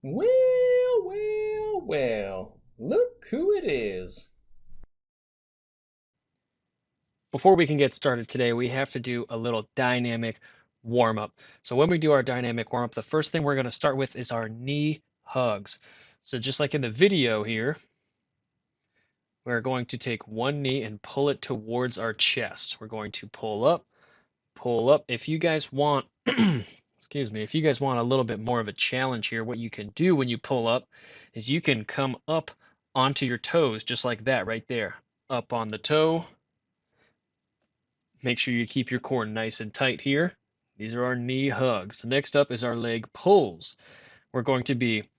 Well, well, well. Look who it is. Before we can get started today, we have to do a little dynamic warm up. So when we do our dynamic warm up, the first thing we're going to start with is our knee hugs. So just like in the video here, we're going to take one knee and pull it towards our chest. We're going to pull up, pull up. If you guys want, excuse me, if you guys want a little bit more of a challenge here, what you can do when you pull up is you can come up onto your toes just like that right there. Up on the toe. Make sure you keep your core nice and tight here. These are our knee hugs. Next up is our leg pulls. We're going to be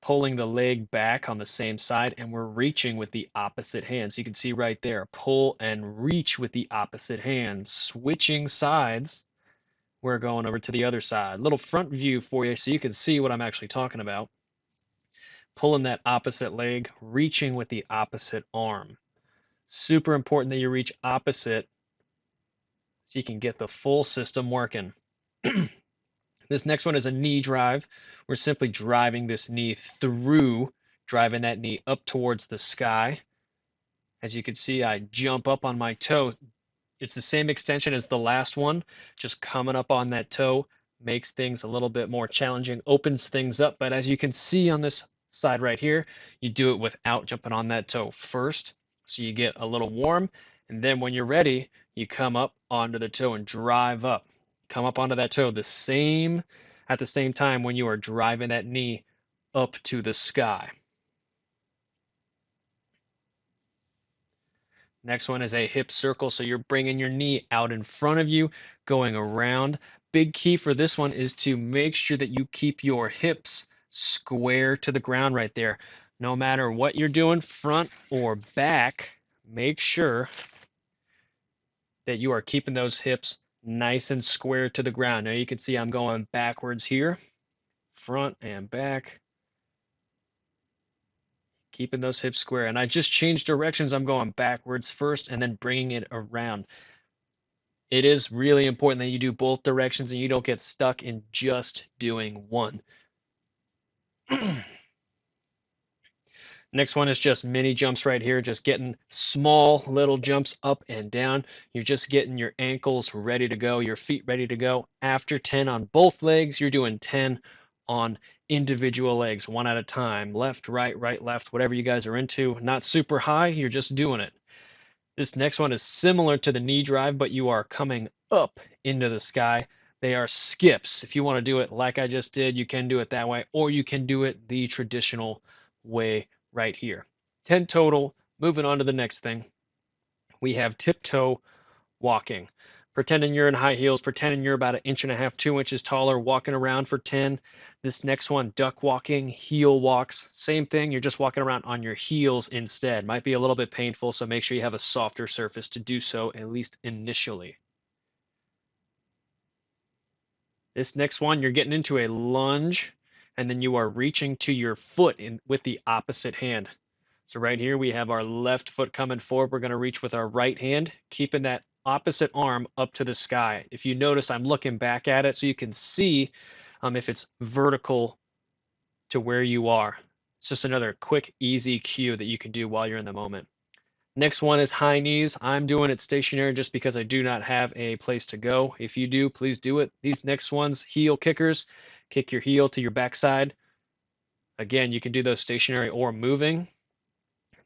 pulling the leg back on the same side and we're reaching with the opposite hand. So you can see right there, pull and reach with the opposite hand. Switching sides, we're going over to the other side. Little front view for you so you can see what I'm actually talking about. Pulling that opposite leg, reaching with the opposite arm. Super important that you reach opposite so you can get the full system working. This next one is a knee drive. We're simply driving this knee through, driving that knee up towards the sky. As you can see, I jump up on my toe. It's the same extension as the last one, just coming up on that toe makes things a little bit more challenging, opens things up. But as you can see on this side right here, you do it without jumping on that toe first. So you get a little warm. And then when you're ready, you come up onto the toe and drive up. Come up onto that toe at the same time when you are driving that knee up to the sky. Next one is a hip circle. So you're bringing your knee out in front of you, going around. Big key for this one is to make sure that you keep your hips square to the ground right there. No matter what you're doing, front or back, make sure that you are keeping those hips nice and square to the ground. Now you can see I'm going backwards here, front and back, keeping those hips square. And I just changed directions. I'm going backwards first and then bringing it around. It is really important that you do both directions and you don't get stuck in just doing one. Next one is just mini jumps right here, just getting small little jumps up and down. You're just getting your ankles ready to go, your feet ready to go. After 10 on both legs, you're doing 10 on individual legs, one at a time. Left, right, left, whatever you guys are into. Not super high, you're just doing it. This next one is similar to the knee drive, but you are coming up into the sky. They are skips. If you want to do it like I just did, you can do it that way, or you can do it the traditional way right here. 10 total. Moving on to the next thing. We have tiptoe walking. Pretending you're in high heels, pretending you're about 1.5 inches, 2 inches taller, walking around for 10. This next one, duck walking, heel walks. Same thing, you're just walking around on your heels instead. Might be a little bit painful, so make sure you have a softer surface to do so, at least initially. This next one, you're getting into a lunge, and then you are reaching to your foot with the opposite hand. So right here we have our left foot coming forward. We're going to reach with our right hand, keeping that opposite arm up to the sky. If you notice, I'm looking back at it so you can see if it's vertical to where you are. It's just another quick, easy cue that you can do while you're in the moment. Next one is high knees. I'm doing it stationary just because I do not have a place to go. If you do, please do it. These next ones, heel kickers. Kick your heel to your backside. Again, you can do those stationary or moving.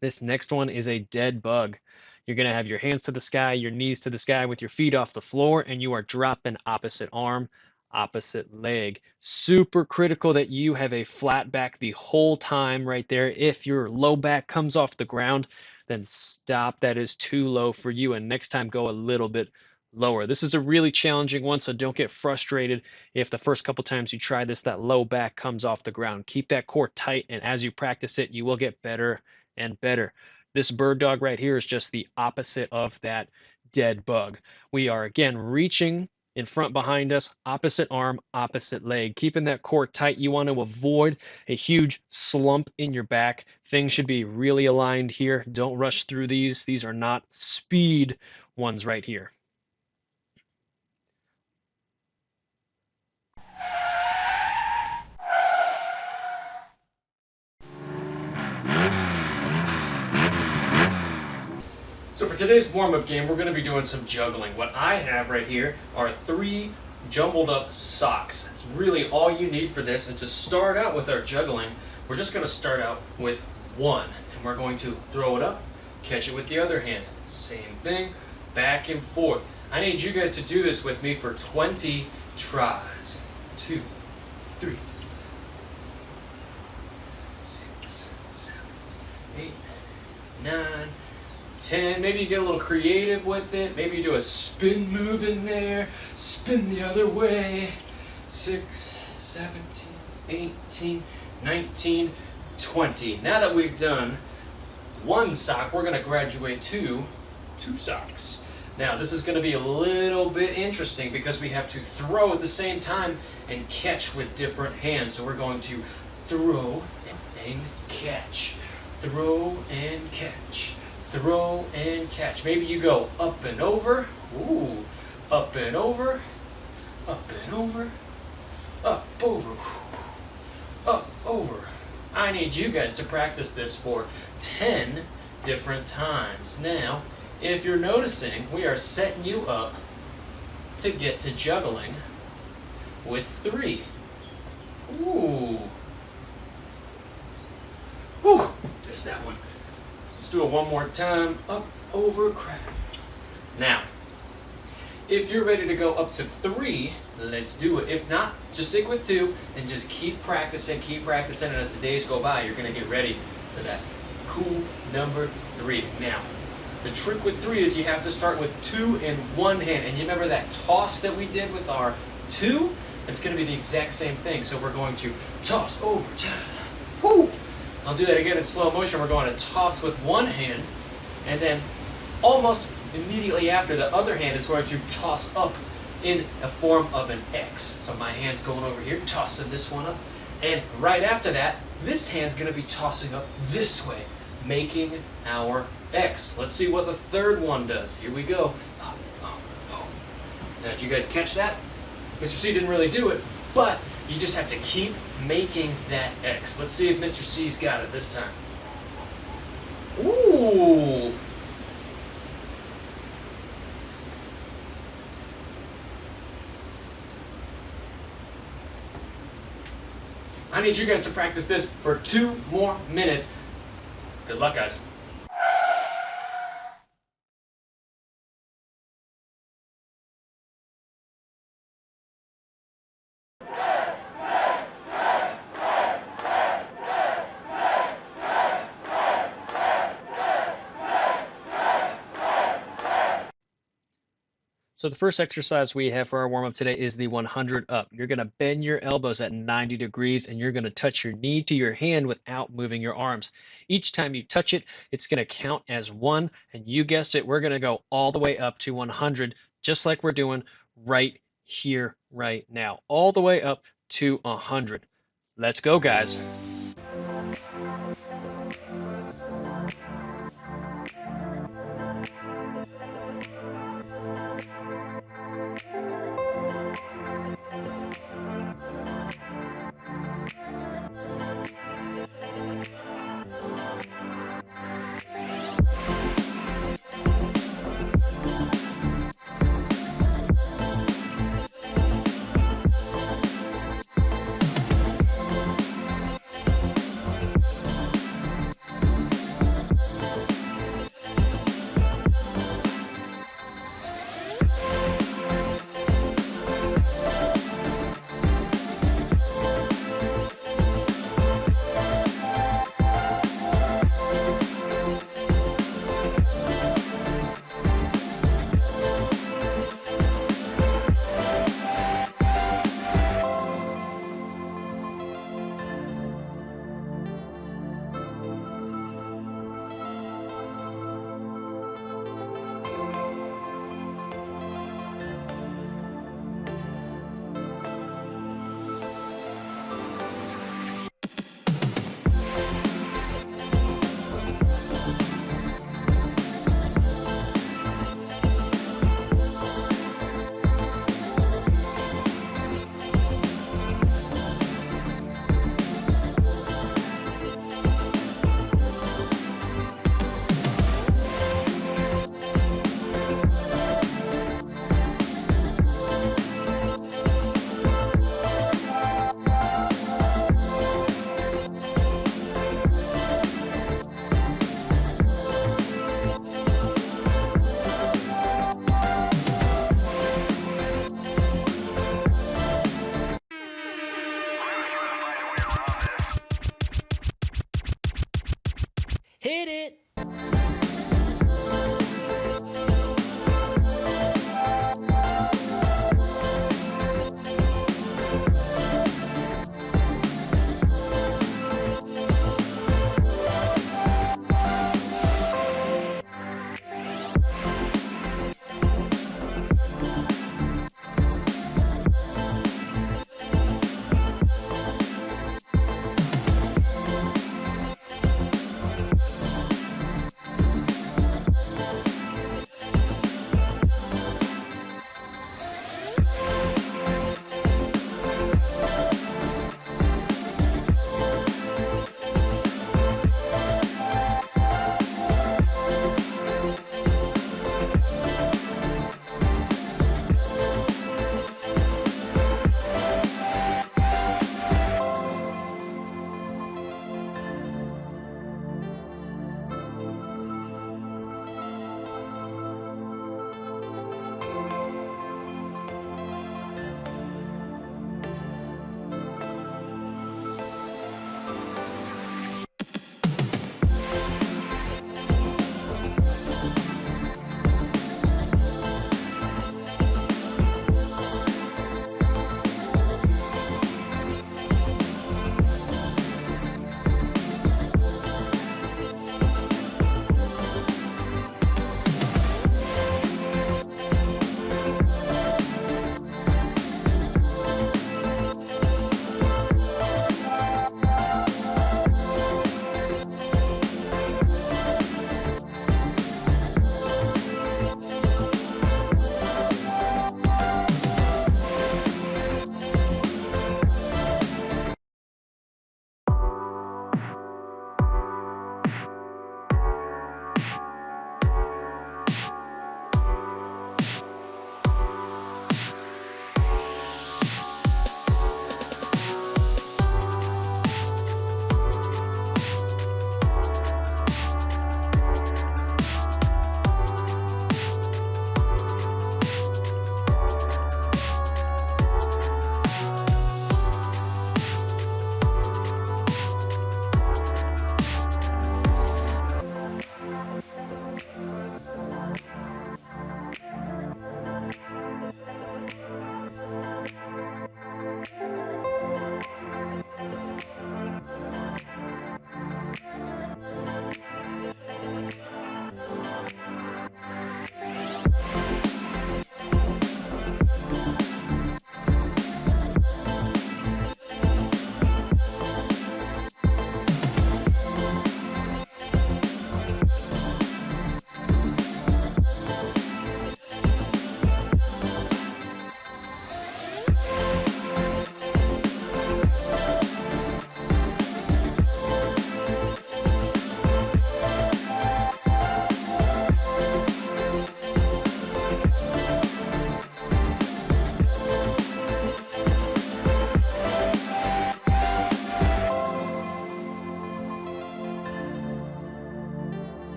This next one is a dead bug. You're going to have your hands to the sky, your knees to the sky with your feet off the floor, and you are dropping opposite arm, opposite leg. Super critical that you have a flat back the whole time right there. If your low back comes off the ground, then stop. That is too low for you, and next time go a little bit lower. This is a really challenging one, so don't get frustrated if the first couple times you try this, that low back comes off the ground. Keep that core tight, and as you practice it, you will get better and better. This bird dog right here is just the opposite of that dead bug. We are again reaching in front behind us, opposite arm, opposite leg. Keeping that core tight, you want to avoid a huge slump in your back. Things should be really aligned here. Don't rush through these. These are not speed ones right here. for today's warm-up game, we're going to be doing some juggling. What I have right here are 3 jumbled up socks. That's really all you need for this. And to start out with our juggling, we're just going to start out with 1. And we're going to throw it up, catch it with the other hand. Same thing, back and forth. I need you guys to do this with me for 20 tries. 2, 3, 6, 7, 8, 9, 10. Maybe you get a little creative with it. Maybe you do a spin move in there. Spin the other way. 6, 17, 18, 19, 20. Now that we've done 1 sock, we're going to graduate to 2 socks. Now this is going to be a little bit interesting because we have to throw at the same time and catch with different hands. So we're going to throw and catch. Throw and catch. Throw and catch. Maybe you go up and over. Ooh. Up and over. Up and over. Up, over. Up, over. I need you guys to practice this for 10 different times. Now, if you're noticing, we are setting you up to get to juggling with 3. Ooh. Whew. Missed that one. Let's do it one more time. Up, over, crab. Now, if you're ready to go up to 3, let's do it. If not, just stick with 2 and just keep practicing, and as the days go by, you're going to get ready for that cool number 3. Now, the trick with 3 is you have to start with 2 in one hand. And you remember that toss that we did with our 2? It's going to be the exact same thing. So we're going to toss over. Whoo! I'll do that again in slow motion. We're going to toss with one hand. And then almost immediately after, the other hand is going to toss up in a form of an X. So my hand's going over here, tossing this one up. And right after that, this hand's going to be tossing up this way, making our X. Let's see what the third one does. Here we go. Now, did you guys catch that? Mr. C didn't really do it, but you just have to keep making that X. Let's see if Mr. C's got it this time. Ooh! I need you guys to practice this for 2 more minutes. Good luck, guys. So the first exercise we have for our warm-up today is the 100 up. You're going to bend your elbows at 90 degrees and you're going to touch your knee to your hand without moving your arms. Each time you touch it, it's going to count as 1, and you guessed it, we're going to go all the way up to 100, just like we're doing right here, right now. All the way up to 100. Let's go, guys.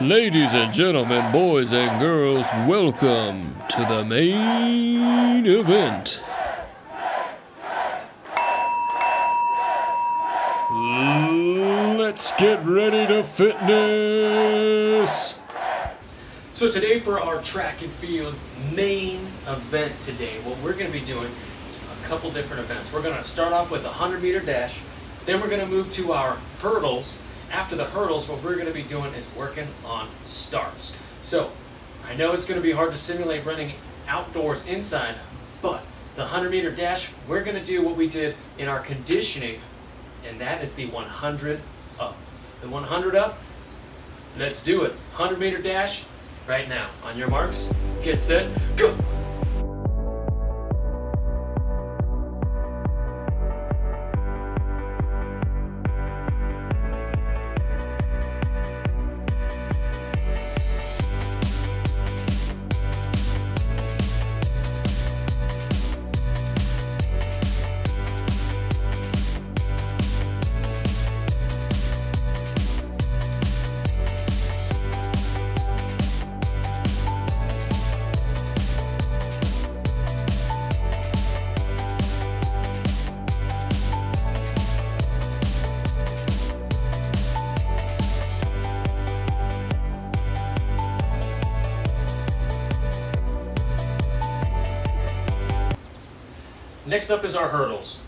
Ladies and gentlemen, boys and girls, welcome to the main event. Let's get ready to fitness. So today for our track and field main event today, what we're going to be doing is a couple different events. We're going to start off with a 100-meter dash, then we're going to move to our hurdles. After the hurdles, what we're going to be doing is working on starts. So I know it's going to be hard to simulate running outdoors inside, but the 100-meter dash, we're going to do what we did in our conditioning, and that is the 100 up. The 100 up, let's do it. 100-meter dash right now. On your marks, get set, go! Next up is our hurdles.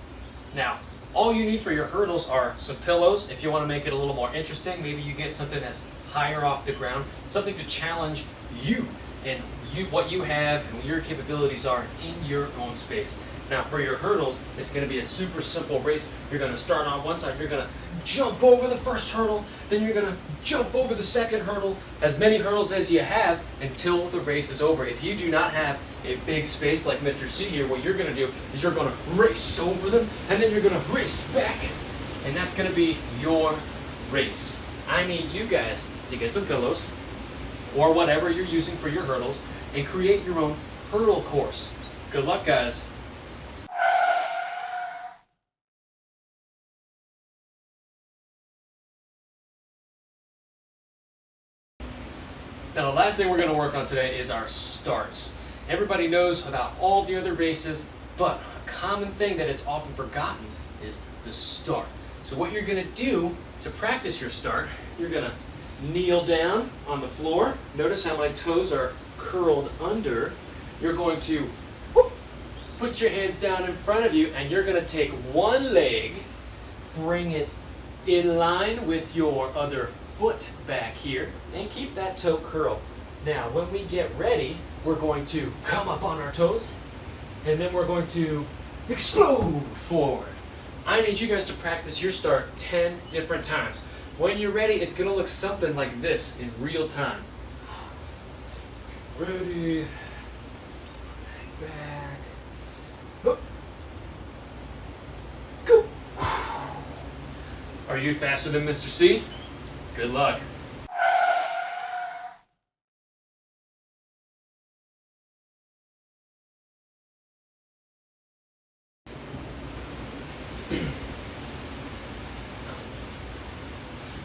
Now, all you need for your hurdles are some pillows. If you want to make it a little more interesting, maybe you get something that's higher off the ground, something to challenge you and what you have and what your capabilities are in your own space. Now, for your hurdles, it's going to be a super simple race. You're going to start on one side, you're going to jump over the first hurdle, then you're going to jump over the second hurdle, as many hurdles as you have until the race is over. If you do not have a big space like Mr. C here, what you're going to do is you're going to race over them, and then you're going to race back, and that's going to be your race. I need you guys to get some pillows, or whatever you're using for your hurdles, and create your own hurdle course. Good luck, guys. Now, the last thing we're going to work on today is our starts. Everybody knows about all the other races, but a common thing that is often forgotten is the start. So what you're going to do to practice your start, you're going to kneel down on the floor. Notice how my toes are curled under. You're going to put your hands down in front of you, and you're going to take one leg, bring it in line with your other foot back here, and keep that toe curled. Now, when we get ready, we're going to come up on our toes, and then we're going to explode forward. I need you guys to practice your start 10 different times. When you're ready, it's going to look something like this in real time. Ready, back, up, go. Are you faster than Mr. C? Good luck.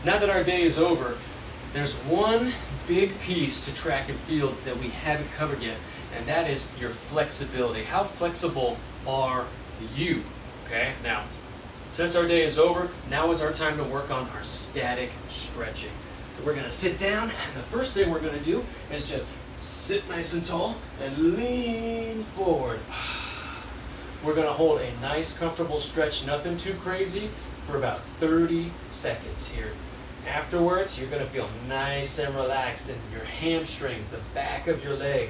Now that our day is over, there's one big piece to track and field that we haven't covered yet, and that is your flexibility. How flexible are you? Okay, now, since our day is over, now is our time to work on our static stretching. So we're gonna sit down, and the first thing we're gonna do is just sit nice and tall and lean forward. We're gonna hold a nice, comfortable stretch, nothing too crazy, for about 30 seconds here. Afterwards, you're going to feel nice and relaxed in your hamstrings, the back of your leg.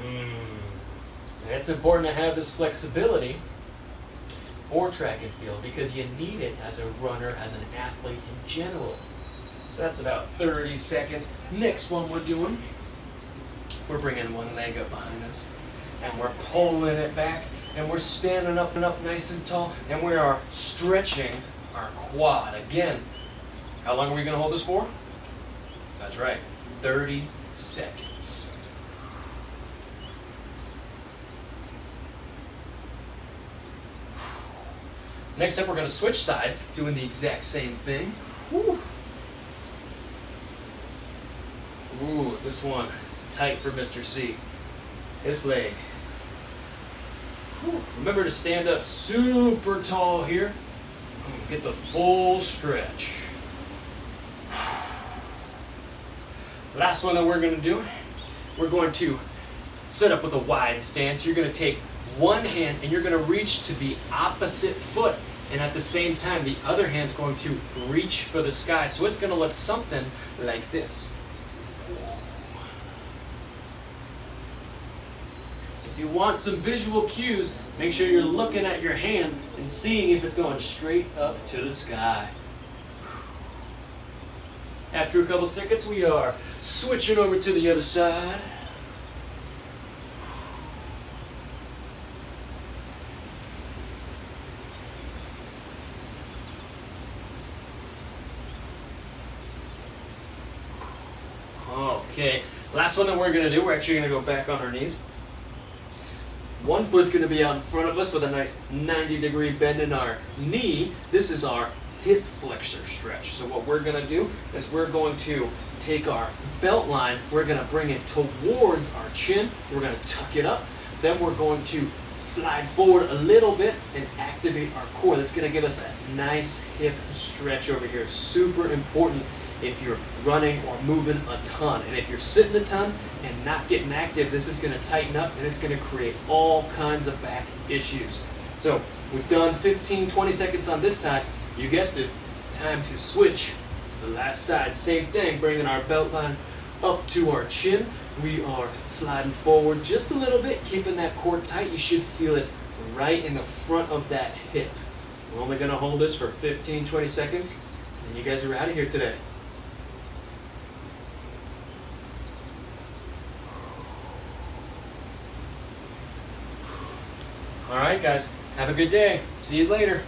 And it's important to have this flexibility for track and field because you need it as a runner, as an athlete in general. That's about 30 seconds. Next one we're doing, we're bringing one leg up behind us, and we're pulling it back, and we're standing up and up nice and tall, and we are stretching our quad. Again, how long are we going to hold this for? That's right, 30 seconds. Next up, we're going to switch sides, doing the exact same thing. Whew. this one is tight for Mr. C. His leg. Whew. Remember to stand up super tall here. Get the full stretch. Last one that we're going to do, we're going to set up with a wide stance. You're going to take one hand and you're going to reach to the opposite foot. And at the same time, the other hand's going to reach for the sky. So it's going to look something like this. If you want some visual cues, make sure you're looking at your hand and seeing if it's going straight up to the sky. After a couple seconds, we are switching over to the other side. Okay, last one that we're going to do, we're actually going to go back on our knees. One foot's going to be out in front of us with a nice 90-degree bend in our knee. This is our hip flexor stretch. So what we're going to do is we're going to take our belt line, we're going to bring it towards our chin, we're going to tuck it up, then we're going to slide forward a little bit and activate our core. That's going to give us a nice hip stretch over here. Super important if you're running or moving a ton. And if you're sitting a ton and not getting active, this is going to tighten up and it's going to create all kinds of back issues. So we've done 15, 20 seconds on this time. You guessed it, time to switch to the last side. Same thing, bringing our belt line up to our chin. We are sliding forward just a little bit, keeping that core tight. You should feel it right in the front of that hip. We're only going to hold this for 15, 20 seconds, and you guys are out of here today. All right, guys, have a good day. See you later.